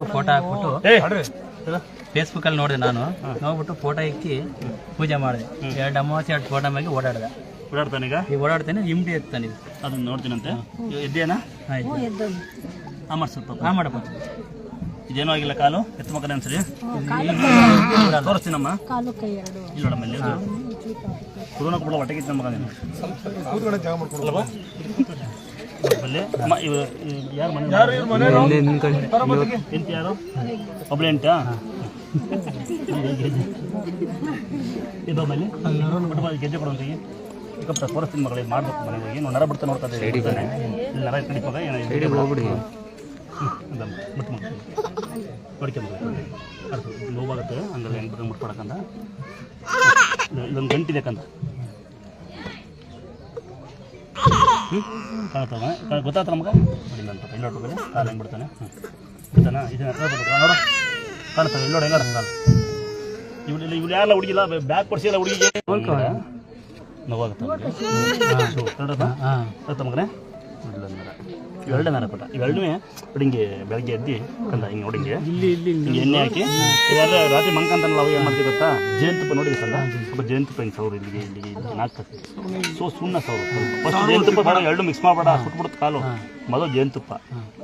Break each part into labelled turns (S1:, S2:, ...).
S1: photo ಹಾಕ್ಬಿಟ್ಟು Facebook ಅಲ್ಲಿ ನೋಡಿದೆ ನಾನು ನೋಡ್ಬಿಟ್ಟು ಫೋಟೋ ಇಕ್ಕಿ ಪೂಜೆ ಮಾಡಿದೆ 2 ಅಮಾವಾಸ್ಯೆ 2 ಫೋಟೋ ಮೇಲೆ ಓಡಾಡ್ತಾನೆ ಈಗ ಓಡಾಡ್ತಾನೆ ಇಮ್ಡಿ ಎತ್ತಾನೆ
S2: ಅದನ್ನ ನೋಡ್ತೀನಂತೆ ಎದ್ದೇನಾ ಸ್ವಲ್ಪ
S1: ಮಾಡಪ್ಪ
S2: ಇದೇನೋ ಆಗಿಲ್ಲ ಕಾಲು ಎತ್ತ ಮಕ್ಕಳ ಅನ್ಸರಿ ತೋರಿಸ್ತೀನಮ್ಮ ಇಲ್ಲ ನೋಡಮ್ಮ ಇಲ್ಲಿ ಕುರುನ ಕೂಡ ಹೊಟ್ಟೆಗೆ ನಮ್ಮ ಮಗ ನೀನು ಯಾರು ಒಬ್ಳೆ ಎಂಟ ಇದೊಮ್ಮಲ್ಲಿ ಗೆಜ್ಜೆ ಕೊಡುವಂತ ಈಗ ತೋರಿಸ್ತೀನಿ ಮಗಳಿಗೆ ಮಾಡ್ಬೇಕು ಮನೆಗೆ ಹೋಗಿ ನರ ಬಿಡ್ತಾ ನೋಡ್ತಾ ಇದ್ದಾನೆ ನರ ಕಡಿಪಾಗ ನೋವಾಗುತ್ತೆ ಹಂಗಲ್ಲ ಹೆಂಗೆ ಮುಟ್ಕೊಡಕಂತ ಇದೊಂದು ಗಂಟಿದೆ ಕಂದ ಕಾಣ್ತಾವ ಗೊತ್ತಾಗ್ತ ನಮ್ಗೆ ಅಂತ ಎಲ್ಲೋಟ್ರೆ ಕಾಲು ಹೆಂಗೆ ಬಿಡ್ತಾನೆ ಗೊತ್ತಾನ ಇದನ್ನ ನೋಡ ಕಾಣ್ತಾವೆ ಎಲ್ಲೋಡ ಹೆಂಗಾಡ ಕಾಲು ಇವ್ರು ಯಾರೆಲ್ಲ ಹುಡುಗಿಲ್ಲ ಬ್ಯಾಗ್ ಕೊಡಿಸಿಲ್ಲ ಹುಡುಗಿಗೆ ನೋವಾಗುತ್ತೆ ಮಗನೇ ಇವೆರಡೇ ನರ ಪಟ ಇವೆರಡೂ ಹಿಂಗೆ ಬೆಳಗ್ಗೆ ಎದ್ದು ಕಂದ ಹಿಂಗೆ ನೋಡಿಂಗೆ ಹಿಂಗೆ ಎಣ್ಣೆ ಹಾಕಿ ಇವೆಲ್ಲ ರಾತ್ರಿ ಮಂಕಂತನಲ್ಲ ಅವು ಏನು ಮಾಡ್ತೀವಿ ಗೊತ್ತಾ ಜೇನುತುಪ್ಪ ನೋಡಿದ್ವಿ ಕಂದ ಸ್ವಲ್ಪ ಜೇನುತುಪ್ಪ ಹಿಂಗೆ ಸೌರು ಇಲ್ಲಿಗೆ ಹಾಕ್ತದೆ ಸುಣ್ಣ ಸೌರು ಫಸ್ಟ್ ಜೇನುತುಪ್ಪ ಬೇಡ ಎರಡು ಮಿಕ್ಸ್ ಮಾಡಬೇಡ ಸುಟ್ಬಿಡುತ್ತೆ ಕಾಲು ಮೊದಲು ಜೇನುತುಪ್ಪ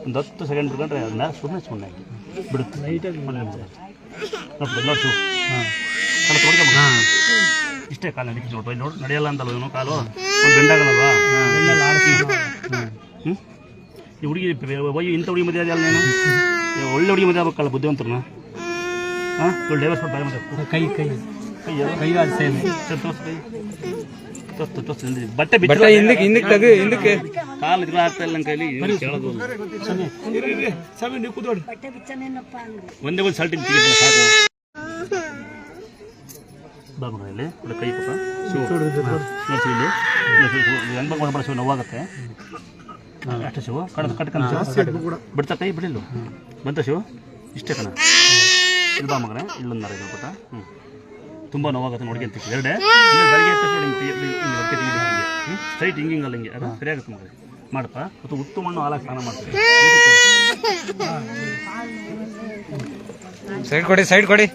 S2: ಒಂದು 10 ಸೆಕೆಂಡ್ ಬಿಟ್ಕೊಂಡ್ರೆ ಅದನ್ನ ಸುಣ್ಣ ಹಾಕಿ ಬಿಡುತ್ತೆ ನೋಡಿ ಇಷ್ಟೇ ಕಾಲು ನಡೀತಿ ನೋಡಿ ನಡೆಯಲ್ಲ ಅಂತಲ್ಲ ಇವನು ಕಾಲು ಒಂದು ಬೆಂಡಾಗಲ್ಲವಾ ಈ ಹುಡುಗಿ ಇಂಥ ಹುಡುಗಿ ಮದುವೆ ಅದಲ್ಲ ನೀನು ಒಳ್ಳೆ ಹುಡುಗಿ ಮದುವೆ ಆಗ್ಬೇಕಲ್ಲ ಬುದ್ಧಿವಂತರನ್ನ ಹಾಂ ಇವಳು ಡೈವರ್ಸ್ ಮಾಡಿ ಮತ್ತೆ
S1: ಕೈ
S2: ಬಟ್ಟೆ ಬಿಟ್ಟು
S1: ಹಿಂದಕ್ಕೆ
S2: ಕಾಲು ಇದ್ರ ಆಗ್ತಾ ಇಲ್ಲ ನನ್ನ ಕೈಲಿ ಕೇಳೋದು ಒಂದೇ ಒಂದು ಶರ್ಟ್ ತೆಗಿತಾರೆ ಸಾಕು ಬಾಬುಗಳಲ್ಲಿ ಕೈ ಪಕ್ಕ ಇಲ್ಲಿ ಹೆಂಗೆ ಮಾಡ್ಬೇಡ ಶಿವ ನೋವಾಗುತ್ತೆ ಅಷ್ಟೇ ಶಿವ ಕಟ್ಕೊಂಡು ಬಿಡ್ತಾ ಕೈ ಬಿಡಿಲ್ಲ ಬಂತ ಶಿವ ಇಷ್ಟೇ ಕಣ ಇಲ್ಲಿ ಬಾ ಮಗನೇ ಇಲ್ಲೊಂದು ನರ ಪುಟ ತುಂಬ ನೋವಾಗುತ್ತೆ ನೋಡ್ಕೊಂತ ಎರಡೇ ಬೆಳಗ್ಗೆ ಸ್ಟ್ರೈಟ್ ಹಿಂಗಿಂಗಲ್ಲ ಹಿಂಗೆ ಅದು ಸರಿಯಾಗುತ್ತೆ ಮಗನೇ ಮಾಡಪ್ಪ ಮತ್ತು ಉತ್ತು ಮಣ್ಣು ಹಾಲಾಗಿ ಸ್ನಾನ ಮಾಡ್ತೀವಿ
S1: ಸೈಡ್ ಕೊಡಿ